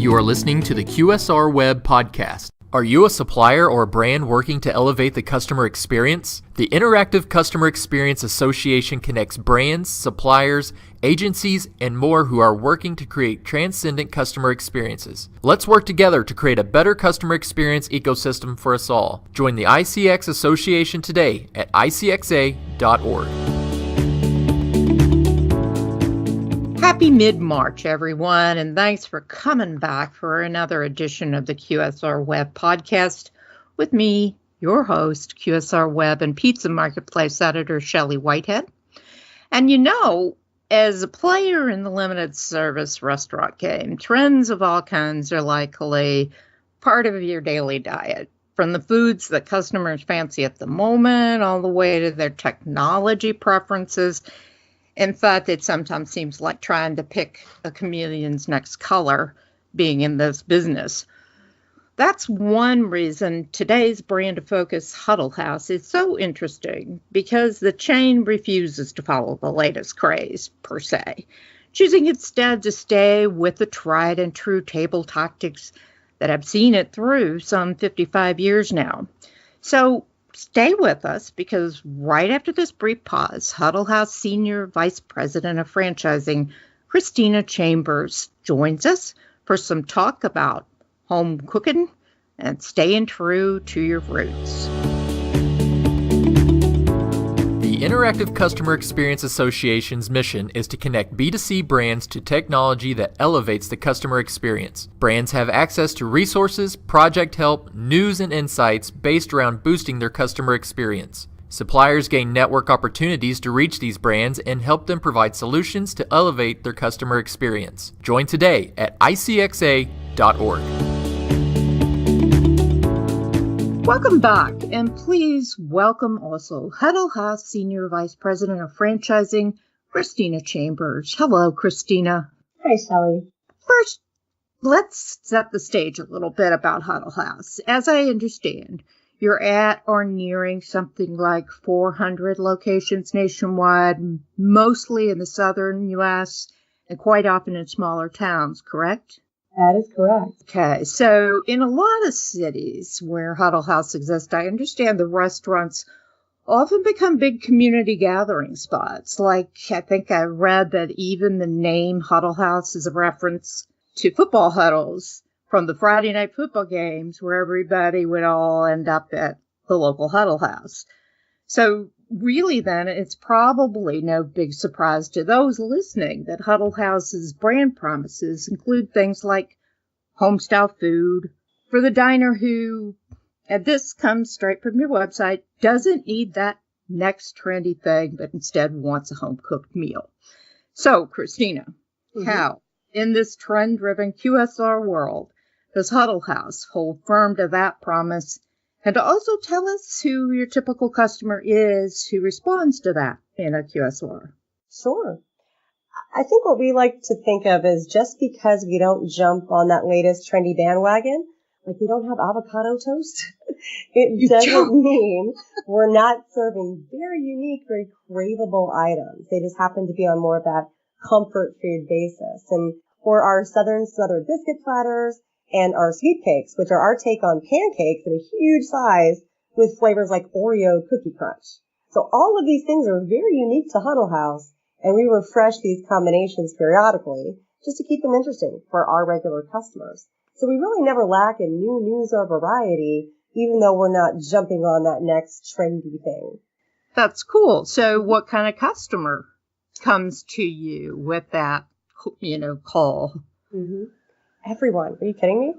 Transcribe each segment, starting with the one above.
You are listening to the QSR Web Podcast. Are you a supplier or a brand working to elevate the customer experience? The Interactive Customer Experience Association connects brands, suppliers, agencies, and more who are working to create transcendent customer experiences. Let's work together to create a better customer experience ecosystem for us all. Join the ICX Association today at icxa.org. Happy mid-March, everyone, and thanks for coming back for another edition of the QSR Web Podcast with me, your host, QSR Web and Pizza Marketplace editor Shelley Whitehead. And you know, as a player in the limited service restaurant game, trends of all kinds are likely part of your daily diet. From the foods that customers fancy at the moment, all the way to their technology preferences. In fact, it sometimes seems like trying to pick a chameleon's next color being in this business. That's one reason today's brand of focus, Huddle House, is so interesting, because the chain refuses to follow the latest craze, per se, choosing instead to stay with the tried and true table tactics that have seen it through some 55 years now. So stay with us, because right after this brief pause, Huddle House Senior Vice President of Franchising, Christina Chambers, joins us for some talk about home cooking and staying true to your roots. The Interactive Customer Experience Association's mission is to connect B2C brands to technology that elevates the customer experience. Brands have access to resources, project help, news, and insights based around boosting their customer experience. Suppliers gain network opportunities to reach these brands and help them provide solutions to elevate their customer experience. Join today at icxa.org. Welcome back, and please welcome also Huddle House Senior Vice President of Franchising, Christina Chambers. Hello, Christina. Hi, Shelley. First, let's set the stage a little bit about Huddle House. As I understand, you're at or nearing something like 400 locations nationwide, mostly in the southern U.S. and quite often in smaller towns, correct? That is correct. Okay, so in a lot of cities where Huddle House exists, I understand the restaurants often become big community gathering spots. Like, I think I read that even the name Huddle House is a reference to football huddles from the Friday night football games where everybody would all end up at the local Huddle House. So really then, it's probably no big surprise to those listening that Huddle House's brand promises include things like home-style food for the diner who, and this comes straight from your website, doesn't need that next trendy thing, but instead wants a home-cooked meal. So, Christina, how, in this trend-driven QSR world, does Huddle House hold firm to that promise? And also tell us who your typical customer is who responds to that in a QSR. Sure. I think what we like to think of is just because we don't jump on that latest trendy bandwagon, like we don't have avocado toast, it doesn't mean we're not serving very unique, very craveable items. They just happen to be on more of that comfort food basis. And for our southern smothered biscuit platters, and our sweet cakes, which are our take on pancakes in a huge size with flavors like Oreo cookie crunch. So all of these things are very unique to Huddle House, and we refresh these combinations periodically just to keep them interesting for our regular customers. So we really never lack in new news or variety, even though we're not jumping on that next trendy thing. That's cool. So what kind of customer comes to you with that, call? Mm-hmm. Everyone. Are you kidding me?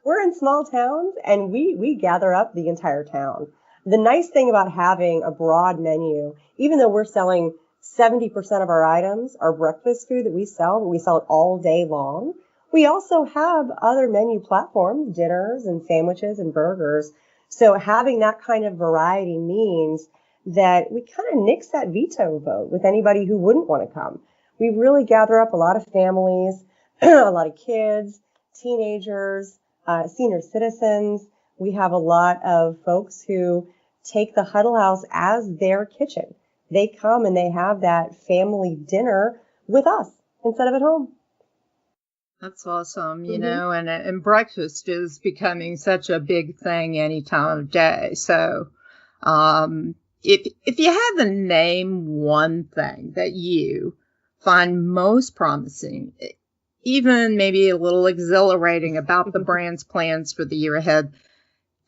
we're in small towns, and we gather up the entire town. The nice thing about having a broad menu, even though we're selling 70% of our items are breakfast food that we sell, but we sell it all day long, we also have other menu platforms, dinners and sandwiches and burgers. So having that kind of variety means that we kind of nix that veto vote with anybody who wouldn't want to come. We really gather up a lot of families, a lot of kids, teenagers, senior citizens. We have a lot of folks who take the Huddle House as their kitchen. They come and they have that family dinner with us instead of at home. That's awesome, Mm-hmm. and breakfast is becoming such a big thing any time of day. So, um, if you had to name one thing that you find most promising, even maybe a little exhilarating about the brand's plans for the year ahead,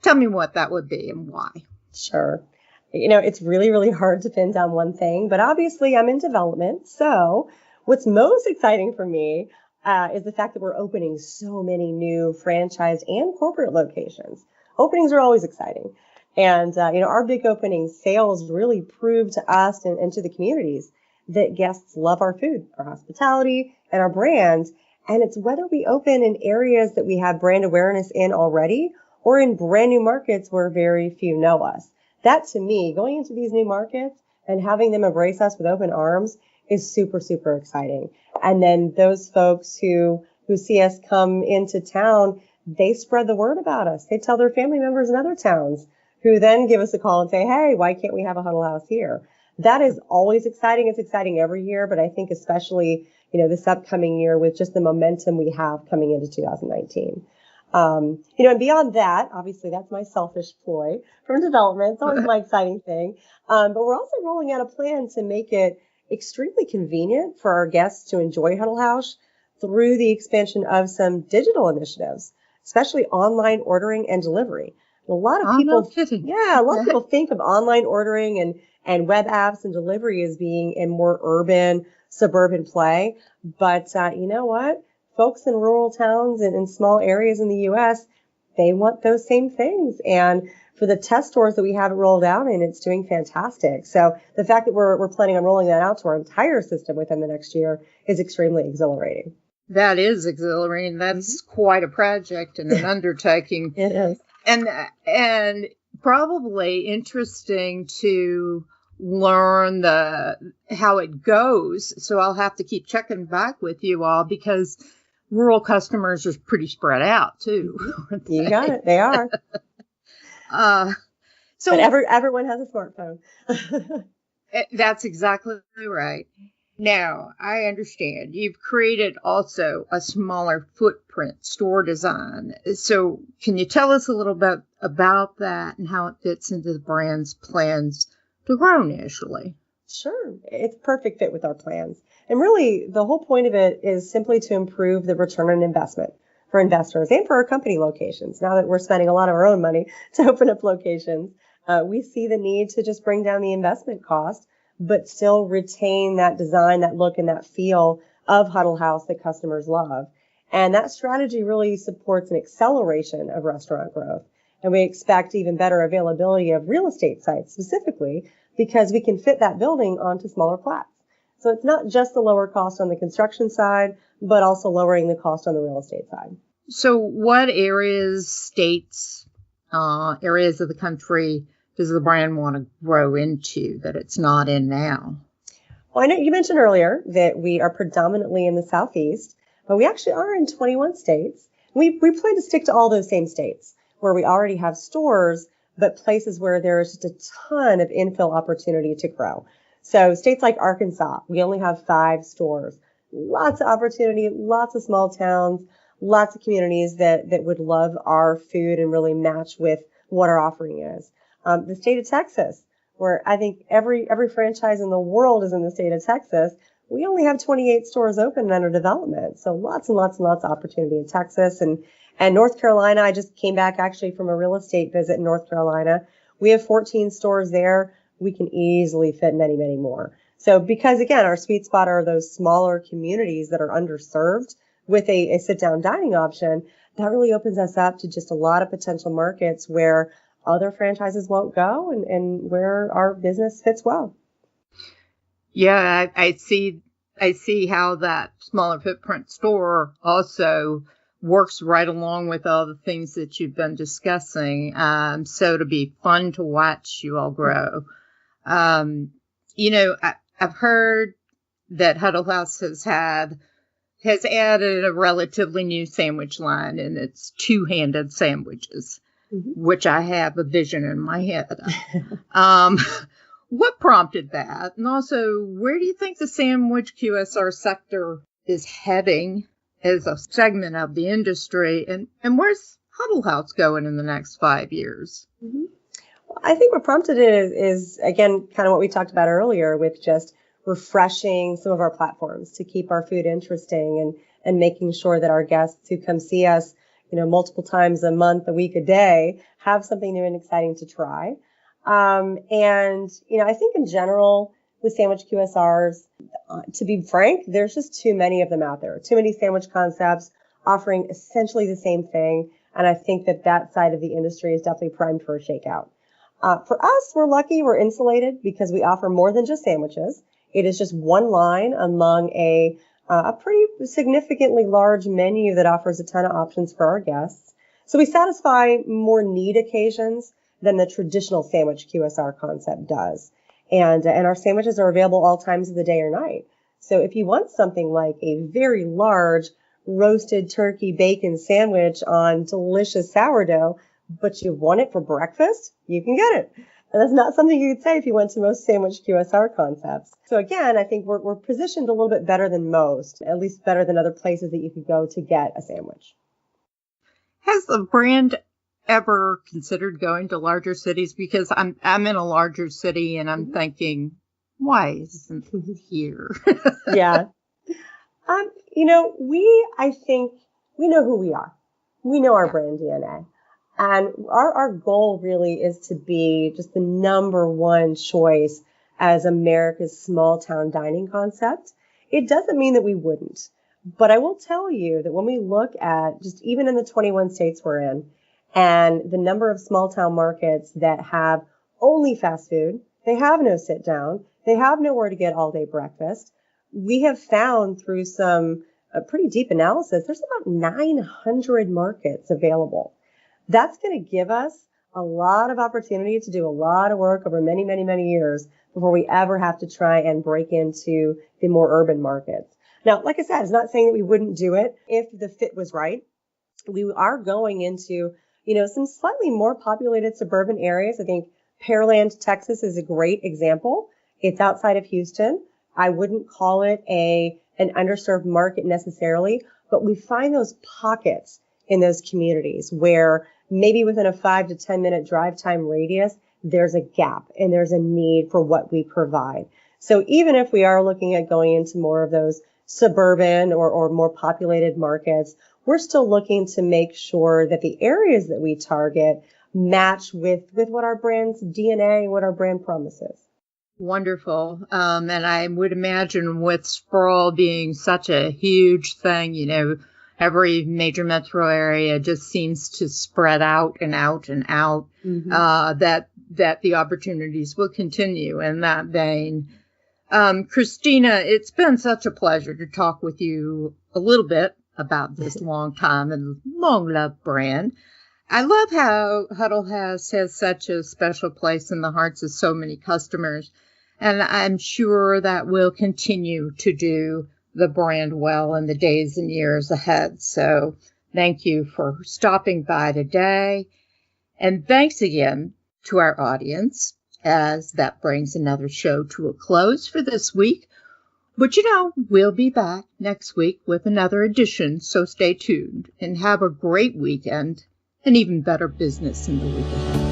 tell me what that would be and why. Sure. It's really, really hard to pin down one thing, but obviously I'm in development. So what's most exciting for me is the fact that we're opening so many new franchise and corporate locations. Openings are always exciting. And, our big opening sales really prove to us and to the communities that guests love our food, our hospitality, and our brands. And it's whether we open in areas that we have brand awareness in already or in brand new markets where very few know us. That to me, going into these new markets and having them embrace us with open arms is super, super exciting. And then those folks who see us come into town, they spread the word about us. They tell their family members in other towns who then give us a call and say, hey, why can't we have a Huddle House here? That is always exciting. It's exciting every year, but I think especially, this upcoming year with just the momentum we have coming into 2019. And beyond that, obviously that's my selfish ploy from development. It's always my exciting thing. But we're also rolling out a plan to make it extremely convenient for our guests to enjoy Huddle House through the expansion of some digital initiatives, especially online ordering and delivery. A lot of people, No kidding. yeah, a lot of people think of online ordering and web apps and delivery as being a more urban, suburban play. But you know what? Folks in rural towns and in small areas in the U.S., they want those same things. And for the test stores that we have it rolled out in, it's doing fantastic. So the fact that we're planning on rolling that out to our entire system within the next year is extremely exhilarating. That is exhilarating. That's quite a project and an undertaking. It is. And probably interesting to learn how it goes. So I'll have to keep checking back with you all because rural customers are pretty spread out too. You got it. They are. So but everyone has a smartphone. That's exactly right. Now, I understand you've created also a smaller footprint store design. So can you tell us a little bit about that and how it fits into the brand's plans to grow nationally? Sure. It's a perfect fit with our plans. And really, the whole point of it is simply to improve the return on investment for investors and for our company locations. Now that we're spending a lot of our own money to open up locations, we see the need to just bring down the investment cost, but still retain that design, that look, and that feel of Huddle House that customers love. And that strategy really supports an acceleration of restaurant growth. And we expect even better availability of real estate sites specifically because we can fit that building onto smaller plats. So it's not just the lower cost on the construction side, but also lowering the cost on the real estate side. So what areas, states, areas of the country does the brand want to grow into that it's not in now? Well, I know you mentioned earlier that we are predominantly in the Southeast, but we actually are in 21 states. We plan to stick to all those same states where we already have stores, but places where there is just a ton of infill opportunity to grow. So states like Arkansas, we only have 5 stores. Lots of opportunity, lots of small towns, lots of communities that would love our food and really match with what our offering is. The state of Texas, where I think every franchise in the world is in the state of Texas, we only have 28 stores open and under development. So lots and lots and lots of opportunity in Texas. And North Carolina, I just came back actually from a real estate visit in North Carolina. We have 14 stores there. We can easily fit many, many more. So because, again, our sweet spot are those smaller communities that are underserved with a sit-down dining option, that really opens us up to just a lot of potential markets where other franchises won't go and where our business fits well. Yeah, I see how that smaller footprint store also works right along with all the things that you've been discussing. So to be fun to watch you all grow. I've heard that Huddle House has added a relatively new sandwich line, and it's two-handed sandwiches, which I have a vision in my head. What prompted that? And also, where do you think the sandwich QSR sector is heading? as a segment of the industry. And where's Huddle House going in the next 5 years? Mm-hmm. I think what prompted it is, again, kind of what we talked about earlier with just refreshing some of our platforms to keep our food interesting and making sure that our guests who come see us, multiple times a month, a week, a day, have something new and exciting to try. I think in general with sandwich QSRs, to be frank, there's just too many of them out there. Too many sandwich concepts offering essentially the same thing. And I think that side of the industry is definitely primed for a shakeout. For us, we're lucky, we're insulated because we offer more than just sandwiches. It is just one line among a pretty significantly large menu that offers a ton of options for our guests. So we satisfy more need occasions than the traditional sandwich QSR concept does. And our sandwiches are available all times of the day or night. So if you want something like a very large roasted turkey bacon sandwich on delicious sourdough, but you want it for breakfast, you can get it. And that's not something you could say if you went to most sandwich QSR concepts. So again, I think we're positioned a little bit better than most, at least better than other places that you could go to get a sandwich. Has the brand ever considered going to larger cities? Because I'm in a larger city and I'm thinking, why isn't it here? Yeah. I think we know who we are. We know our brand DNA. And our goal really is to be just the number one choice as America's small town dining concept. It doesn't mean that we wouldn't. But I will tell you that when we look at just even in the 21 states we're in and the number of small town markets that have only fast food, they have no sit down, they have nowhere to get all day breakfast. We have found through some pretty deep analysis, there's about 900 markets available. That's going to give us a lot of opportunity to do a lot of work over many, many, many years before we ever have to try and break into the more urban markets. Now, like I said, it's not saying that we wouldn't do it if the fit was right. We are going into, some slightly more populated suburban areas. I think Pearland, Texas is a great example. It's outside of Houston. I wouldn't call it an underserved market necessarily, but we find those pockets in those communities where maybe within a 5 to 10 minute drive time radius, there's a gap and there's a need for what we provide. So even if we are looking at going into more of those suburban or more populated markets, we're still looking to make sure that the areas that we target match with what our brand's DNA, what our brand promises. Wonderful. And I would imagine with sprawl being such a huge thing, every major metro area just seems to spread out and out and out, that the opportunities will continue in that vein. Christina, it's been such a pleasure to talk with you a little bit about this long time and long loved brand. I love how Huddle House has such a special place in the hearts of so many customers, and I'm sure that will continue to do the brand well in the days and years ahead. So thank you for stopping by today. And thanks again to our audience, as that brings another show to a close for this week. But we'll be back next week with another edition, so stay tuned and have a great weekend and even better business in the week ahead.